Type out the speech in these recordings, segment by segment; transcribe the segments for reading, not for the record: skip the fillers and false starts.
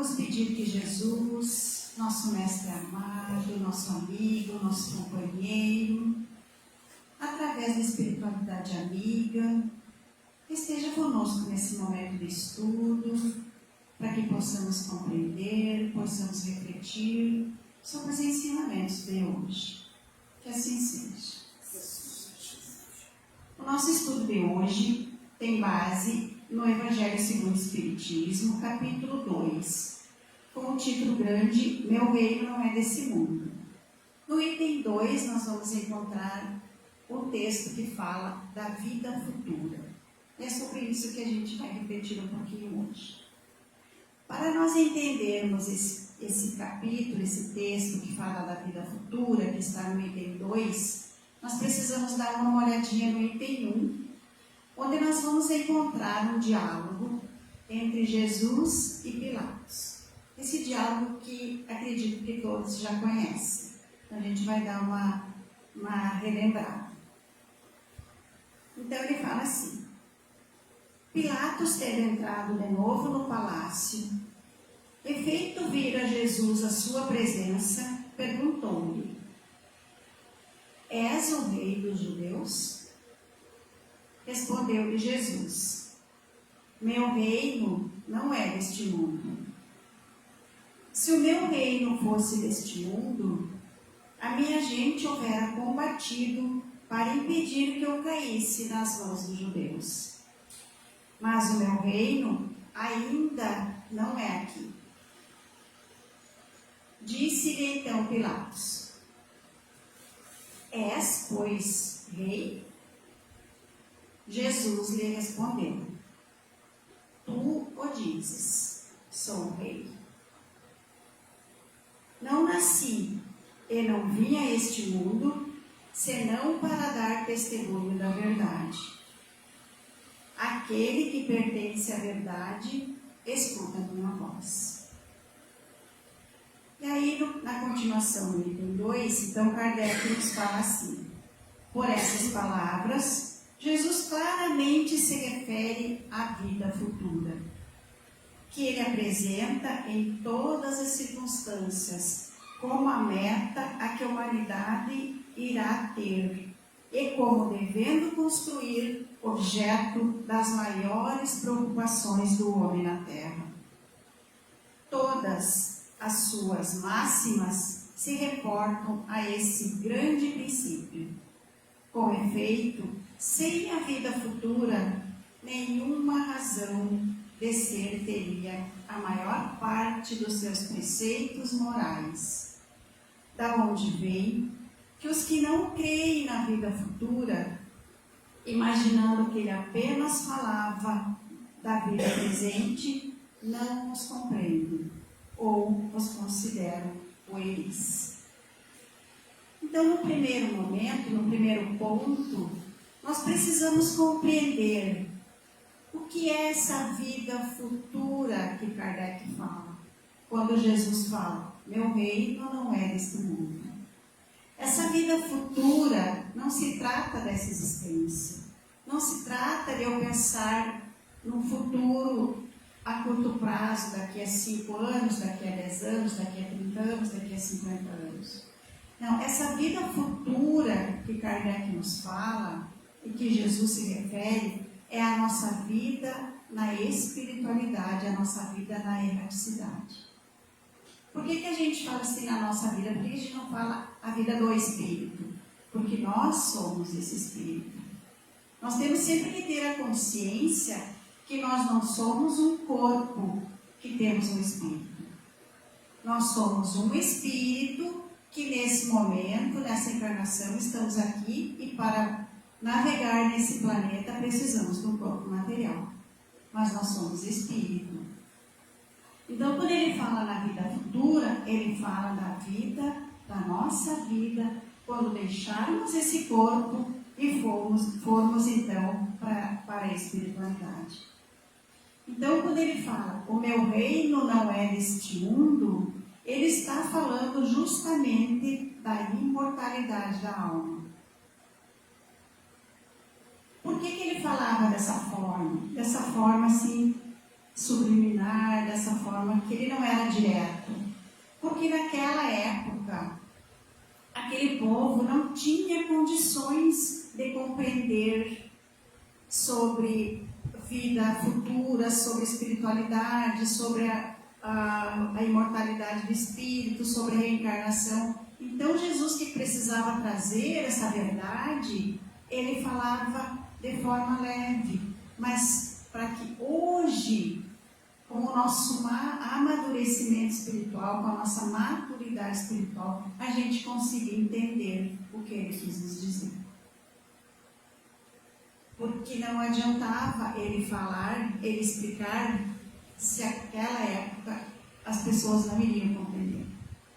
Vamos pedir que Jesus, nosso mestre amado, nosso amigo, nosso companheiro, através da espiritualidade amiga, esteja conosco nesse momento de estudo, para que possamos compreender, possamos refletir sobre os ensinamentos de hoje. Que assim seja. O nosso estudo de hoje tem base no Evangelho segundo o Espiritismo, capítulo 2, com o título grande, Meu Reino Não É Desse Mundo. No item 2, nós vamos encontrar o texto que fala da vida futura. É sobre isso que a gente vai refletir um pouquinho hoje. Para nós entendermos esse capítulo, esse texto que fala da vida futura, que está no item 2, nós precisamos dar uma olhadinha no item 1, onde nós vamos encontrar um diálogo entre Jesus e Pilatos. Esse diálogo que acredito que todos já conhecem. Então a gente vai dar uma relembrada. Então ele fala assim: Pilatos, tendo entrado de novo no palácio, e feito vir a Jesus à sua presença, perguntou-lhe: És o rei dos judeus? Respondeu-lhe Jesus: Meu reino não é deste mundo. Se o meu reino fosse deste mundo, a minha gente houvera combatido para impedir que eu caísse nas mãos dos judeus. Mas o meu reino ainda não é aqui. Disse-lhe então Pilatos: És, pois, rei? Jesus lhe respondeu: Tu o dizes, sou rei. Não nasci e não vim a este mundo, senão para dar testemunho da verdade. Aquele que pertence à verdade, escuta a minha voz. E aí, na continuação do item 2, então Kardec nos fala assim: por essas palavras, Jesus claramente se refere à vida futura, que ele apresenta em todas as circunstâncias como a meta a que a humanidade irá ter e como devendo construir objeto das maiores preocupações do homem na Terra. Todas as suas máximas se reportam a esse grande princípio. Com efeito, sem a vida futura, nenhuma razão de ser teria a maior parte dos seus preceitos morais. Da onde vem que os que não creem na vida futura, imaginando que ele apenas falava da vida presente, não os compreendem ou os consideram pueris. Então, no primeiro momento, no primeiro ponto, nós precisamos compreender o que é essa vida futura que Kardec fala. Quando Jesus fala, meu reino não é deste mundo. Essa vida futura não se trata dessa existência. Não se trata de eu pensar no futuro a curto prazo, daqui a 5 anos, daqui a 10 anos, daqui a 30 anos, daqui a 50 anos. Não, essa vida futura que Kardec nos fala e que Jesus se refere é a nossa vida na espiritualidade, a nossa vida na erraticidade. Por que a gente fala assim na nossa vida? Por que a gente não fala a vida do Espírito? Porque nós somos esse Espírito. Nós temos sempre que ter a consciência que nós não somos um corpo que temos um Espírito. Nós somos um Espírito que nesse momento, nessa encarnação, estamos aqui e para navegar nesse planeta precisamos de um corpo material. Mas nós somos Espírito. Então, quando ele fala na vida futura, ele fala da vida, da nossa vida, quando deixarmos esse corpo e formos então para a espiritualidade. Então, quando ele fala, o meu reino não é deste mundo, ele está falando justamente da imortalidade da alma. Por que ele falava dessa forma? Dessa forma assim, subliminar, dessa forma que ele não era direto. Porque naquela época, aquele povo não tinha condições de compreender sobre vida futura, sobre espiritualidade, sobre a imortalidade do espírito, sobre a reencarnação. Então, Jesus, que precisava trazer essa verdade, ele falava de forma leve, mas para que hoje, com o nosso amadurecimento espiritual, com a nossa maturidade espiritual, a gente consiga entender o que ele quis nos dizer. Porque não adiantava ele falar, ele explicar, se naquela época as pessoas não iriam compreender.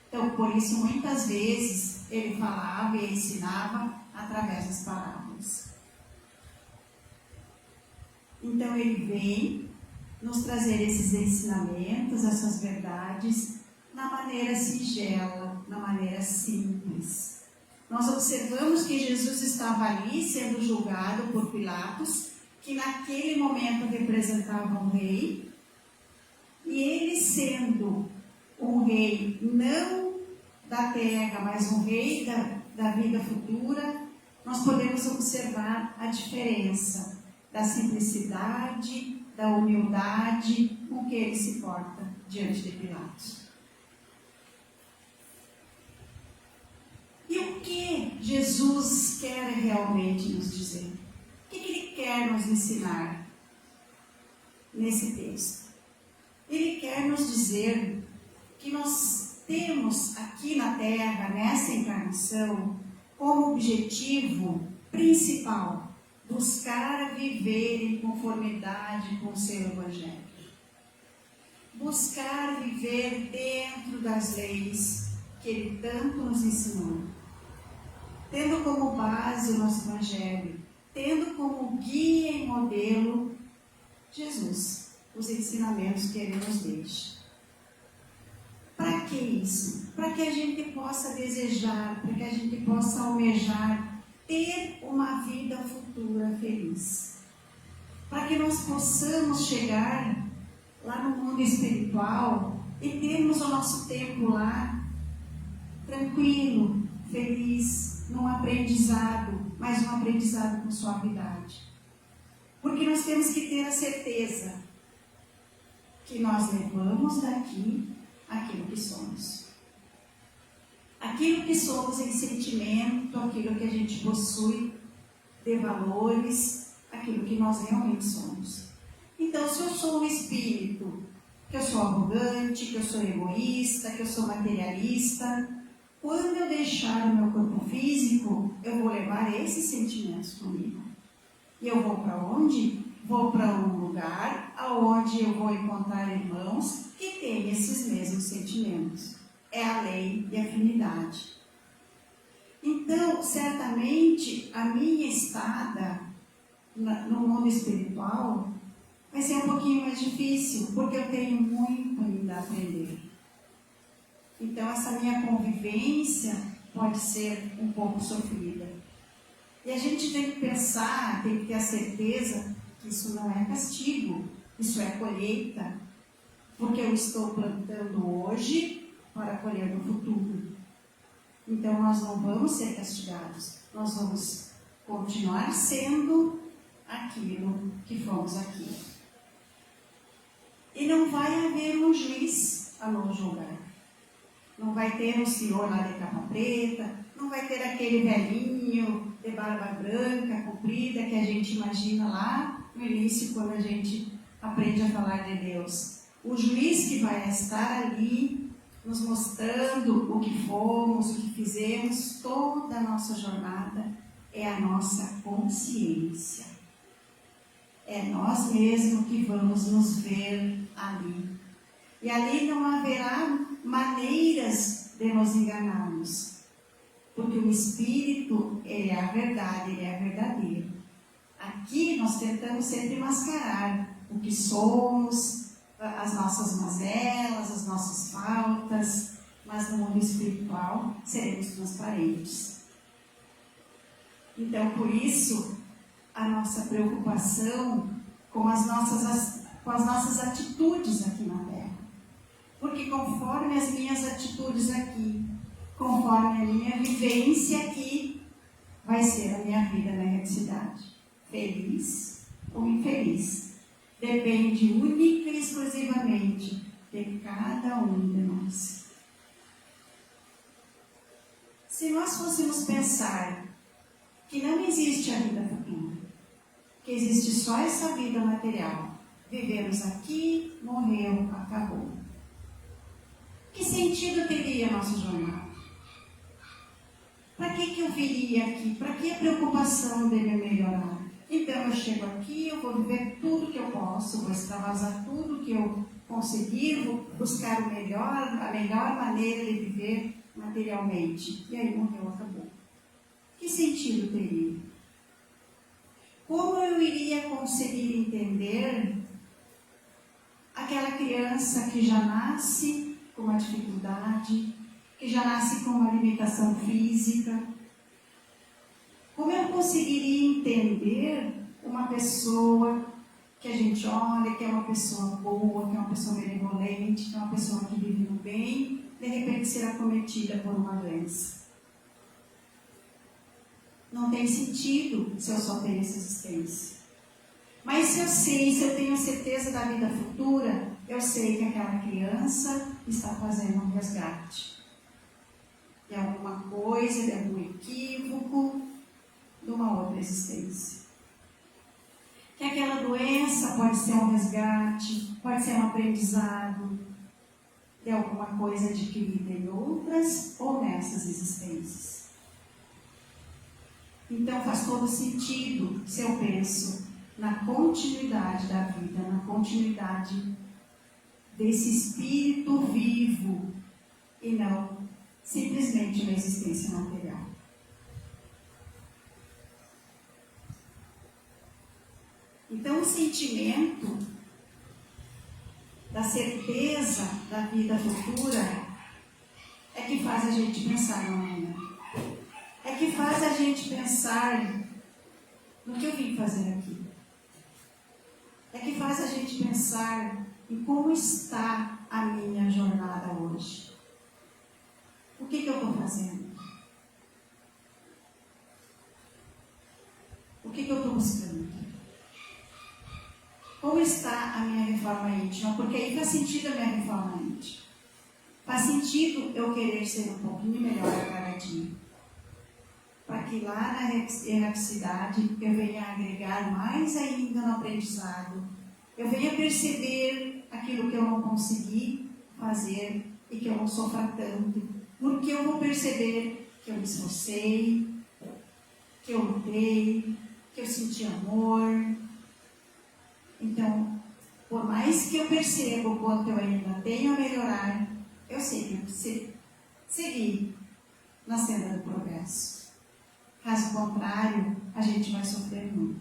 Então, por isso, muitas vezes, ele falava e ensinava através das parábolas. Então, ele vem nos trazer esses ensinamentos, essas verdades, na maneira singela, na maneira simples. Nós observamos que Jesus estava ali sendo julgado por Pilatos, que naquele momento representava um rei, e ele sendo um rei não da terra, mas um rei da vida futura, nós podemos observar a diferença da simplicidade, da humildade com que ele se porta diante de Pilatos. E o que Jesus quer realmente nos dizer? O que ele quer nos ensinar nesse texto? Ele quer nos dizer que nós temos aqui na Terra, nessa encarnação, como objetivo principal buscar viver em conformidade com o seu Evangelho. Buscar viver dentro das leis que ele tanto nos ensinou. Tendo como base o nosso Evangelho, tendo como guia e modelo Jesus, os ensinamentos que ele nos deixa. Para que isso? Para que a gente possa desejar, para que a gente possa almejar ter uma vida futura feliz. Para que nós possamos chegar lá no mundo espiritual e termos o nosso tempo lá tranquilo, feliz, num aprendizado, mas um aprendizado com suavidade. Porque nós temos que ter a certeza que nós levamos daqui aquilo que somos. Aquilo que somos em sentimento, aquilo que a gente possui de valores, aquilo que nós realmente somos. Então, se eu sou um espírito, que eu sou arrogante, que eu sou egoísta, que eu sou materialista, quando eu deixar o meu corpo físico, eu vou levar esses sentimentos comigo. E eu vou para onde? Vou para um lugar onde eu vou encontrar irmãos que têm esses mesmos sentimentos. É a lei de afinidade. Então, certamente, a minha estada no mundo espiritual vai ser um pouquinho mais difícil, porque eu tenho muito ainda a aprender. Então, essa minha convivência pode ser um pouco sofrida. E a gente tem que pensar, tem que ter a certeza que isso não é castigo, isso é colheita, porque eu estou plantando hoje para colher no futuro. Então, nós não vamos ser castigados, nós vamos continuar sendo aquilo que fomos aqui. E não vai haver um juiz a nos julgar. Não vai ter um senhor lá de capa preta, não vai ter aquele velhinho de barba branca, comprida, que a gente imagina lá no início, quando a gente aprende a falar de Deus. O juiz que vai estar ali, nos mostrando o que fomos, o que fizemos, toda a nossa jornada, é a nossa consciência. É nós mesmos que vamos nos ver ali. E ali não haverá maneiras de nos enganarmos. Porque o Espírito, ele é a verdade, ele é verdadeiro. Aqui nós tentamos sempre mascarar o que somos, as nossas mazelas, as nossas faltas, mas no mundo espiritual seremos transparentes. Então, por isso, a nossa preocupação com as nossas com as nossas atitudes aqui na Terra. Porque conforme as minhas atitudes aqui, conforme a minha vivência aqui, vai ser a minha vida na eternidade. Feliz ou infeliz. Depende única e exclusivamente de cada um de nós. Se nós fôssemos pensar que não existe a vida futura, que existe só essa vida material, vivemos aqui, morreu, acabou. Que sentido teria a nossa jornada? Para que eu viria aqui? Para que a preocupação de me melhorar? Então eu chego aqui, eu vou viver tudo que eu posso, vou extravasar tudo que eu conseguir, vou buscar a melhor maneira de viver materialmente. E aí morreu, acabou. Que sentido teria? Como eu iria conseguir entender aquela criança que já nasce com uma dificuldade, que já nasce com uma limitação física? Como eu conseguiria entender uma pessoa que a gente olha, que é uma pessoa boa, que é uma pessoa benevolente, que é uma pessoa que vive no bem, de repente ser acometida por uma doença? Não tem sentido se eu só tenho essa existência. Mas se eu sei, se eu tenho certeza da vida futura, eu sei que aquela criança está fazendo um resgate de alguma coisa, de algum equívoco, de uma outra existência. Que aquela doença pode ser um resgate, pode ser um aprendizado de alguma coisa adquirida em outras ou nessas existências. Então faz todo sentido se eu penso na continuidade da vida, na continuidade desse espírito vivo e não simplesmente uma existência material. Então o sentimento da certeza da vida futura é que faz a gente pensar no amanhã. É que faz a gente pensar no que eu vim fazer aqui. É que faz a gente pensar em como está a minha jornada hoje. O que eu estou fazendo? O que eu estou buscando? Como está a minha reforma íntima? Porque aí faz sentido a minha reforma íntima. Faz sentido eu querer ser um pouquinho melhor a cada dia. Para que lá na erraticidade eu venha agregar mais ainda no aprendizado. Eu venha perceber aquilo que eu não consegui fazer e que eu não sofra tanto. Porque eu vou perceber que eu me esforcei, que eu lutei, que eu senti amor. Então, por mais que eu perceba o quanto eu ainda tenho a melhorar, eu sei que eu preciso seguir na senda do progresso. Caso contrário, a gente vai sofrer muito.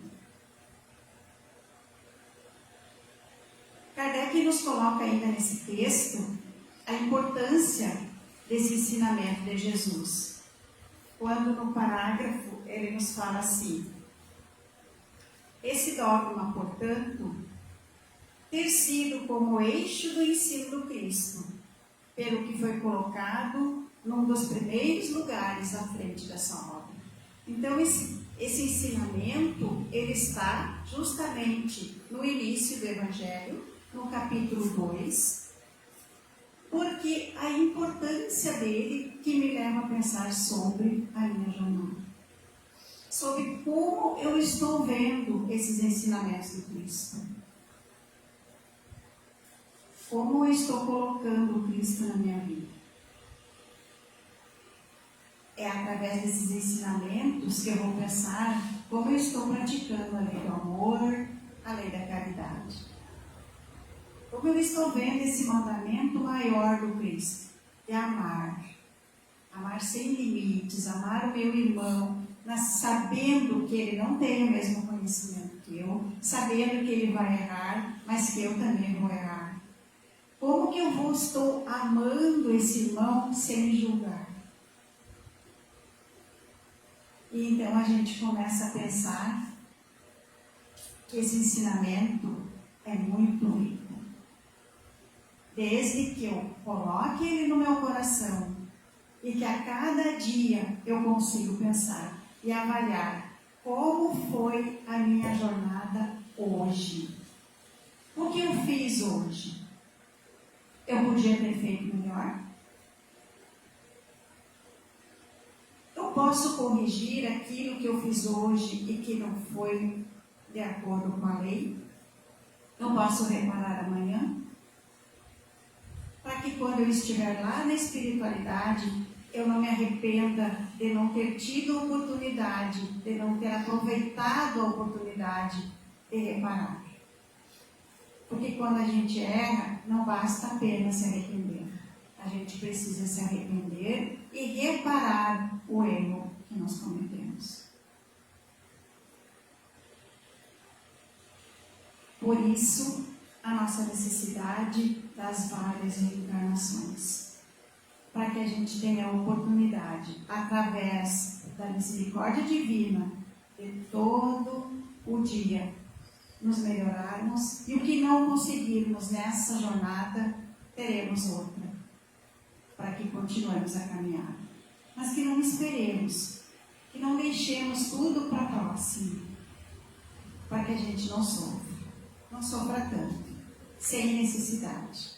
Kardec nos coloca ainda nesse texto a importância desse ensinamento de Jesus. Quando no parágrafo ele nos fala assim: esse dogma, portanto, ter sido como eixo do ensino do Cristo, pelo que foi colocado num dos primeiros lugares à frente dessa obra. Então, esse ensinamento, ele está justamente no início do Evangelho, no capítulo 2, porque a importância dele que me leva a pensar sobre a minha jornada. Sobre como eu estou vendo esses ensinamentos de Cristo. Como eu estou colocando o Cristo na minha vida. É através desses ensinamentos que eu vou pensar como eu estou praticando a lei do amor, a lei da caridade. Como eu estou vendo esse mandamento maior do Cristo, de amar. Amar sem limites, amar o meu irmão, sabendo que ele não tem o mesmo conhecimento que eu, sabendo que ele vai errar, mas que eu também vou errar. Como que eu estou amando esse irmão sem julgar? E então a gente começa a pensar que esse ensinamento, é muito rico. Desde que eu coloque ele no meu coração e que a cada dia eu consigo pensar e avaliar como foi a minha jornada hoje. O que eu fiz hoje? Eu podia ter feito melhor? Eu posso corrigir aquilo que eu fiz hoje e que não foi de acordo com a lei? Eu posso reparar amanhã? Para que quando eu estiver lá na espiritualidade, eu não me arrependa de não ter tido a oportunidade, de não ter aproveitado a oportunidade de reparar. Porque quando a gente erra, não basta apenas se arrepender. A gente precisa se arrepender e reparar o erro que nós cometemos. Por isso, a nossa necessidade das várias reencarnações. Para que a gente tenha a oportunidade, através da misericórdia divina, de todo o dia, nos melhorarmos. E o que não conseguirmos nessa jornada, teremos outra. Para que continuemos a caminhar. Mas que não esperemos, que não deixemos tudo para a próxima. Para que a gente não sofra tanto, sem necessidade.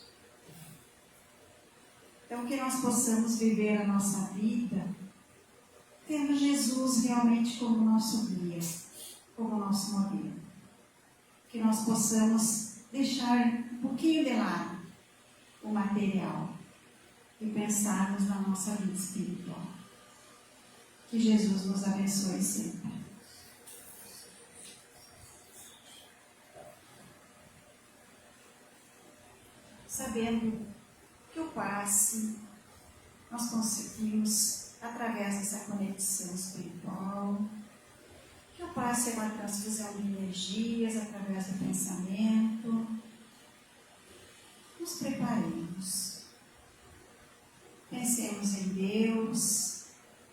Então, que nós possamos viver a nossa vida tendo Jesus realmente como nosso guia, como nosso modelo. Que nós possamos deixar um pouquinho de lado o material e pensarmos na nossa vida espiritual. Que Jesus nos abençoe sempre. Sabendo que o passe nós conseguimos através dessa conexão espiritual, que o passe é uma transfusão de energias através do pensamento. Nos preparemos. Pensemos em Deus,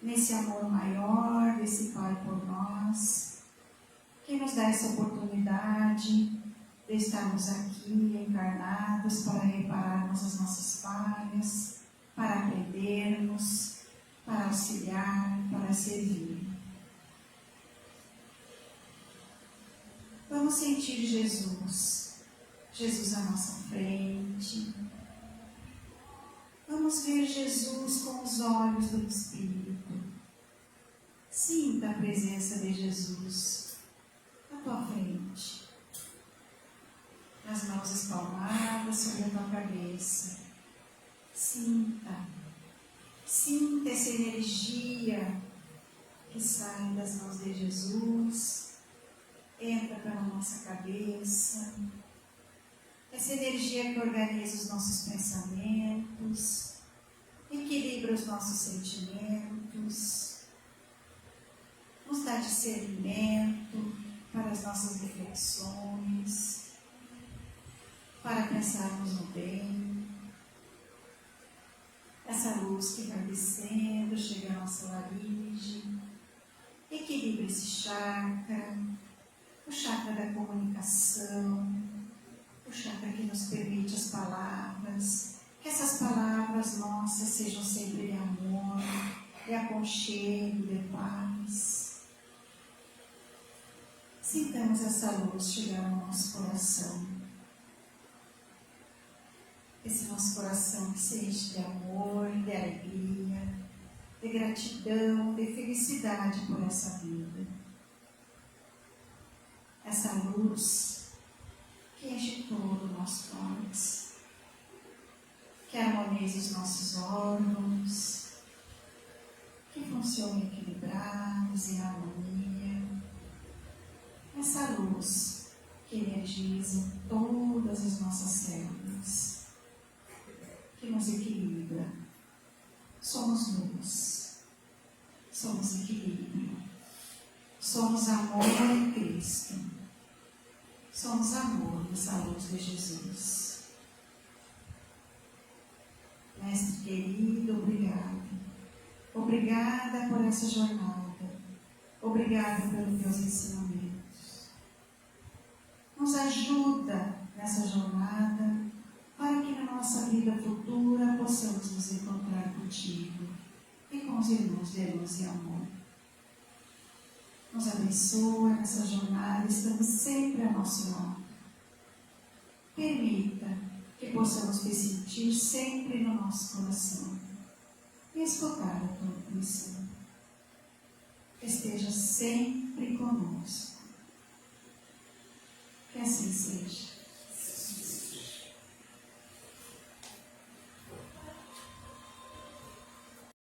nesse amor maior desse Pai por nós, que nos dá essa oportunidade de estarmos aqui encarnados para repararmos as nossas falhas, para aprendermos, para auxiliar, para servir. Vamos sentir Jesus à nossa frente. Vamos ver Jesus com os olhos do Espírito. Sinta a presença de Jesus à tua frente. As mãos espalmadas sobre a tua cabeça. Sinta essa energia que sai das mãos de Jesus, entra pela nossa cabeça. Essa energia que organiza os nossos pensamentos, equilibra os nossos sentimentos, nos dá discernimento para as nossas reflexões, para pensarmos no bem. Essa luz que vai descendo, chega à nossa laringe, equilibra esse chakra, o chakra da comunicação, o chakra que nos permite as palavras, que essas palavras nossas sejam sempre de amor, de aconchego, de paz. Sintamos essa luz chegar ao nosso coração. Esse nosso coração que se enche de amor, de alegria, de gratidão, de felicidade por essa vida. Essa luz que enche todo o nosso tórax, que harmonize os nossos órgãos, que funcionem equilibrados em harmonia. Essa luz que energiza todas as nossas células, que nos equilibra. Somos luz, somos equilíbrio, somos amor em Cristo, somos amor nessa luz de Jesus. Mestre querido, obrigado. Obrigada por essa jornada. Obrigada pelos teus ensinamentos. Nos ajuda nessa jornada, para que na nossa vida futura possamos nos encontrar contigo e com os irmãos de luz e amor. Nos abençoa nessa jornada, estamos sempre a nosso lado. Permita que possamos te sentir sempre no nosso coração e escutar a tua intuição. Esteja sempre conosco. Que assim seja.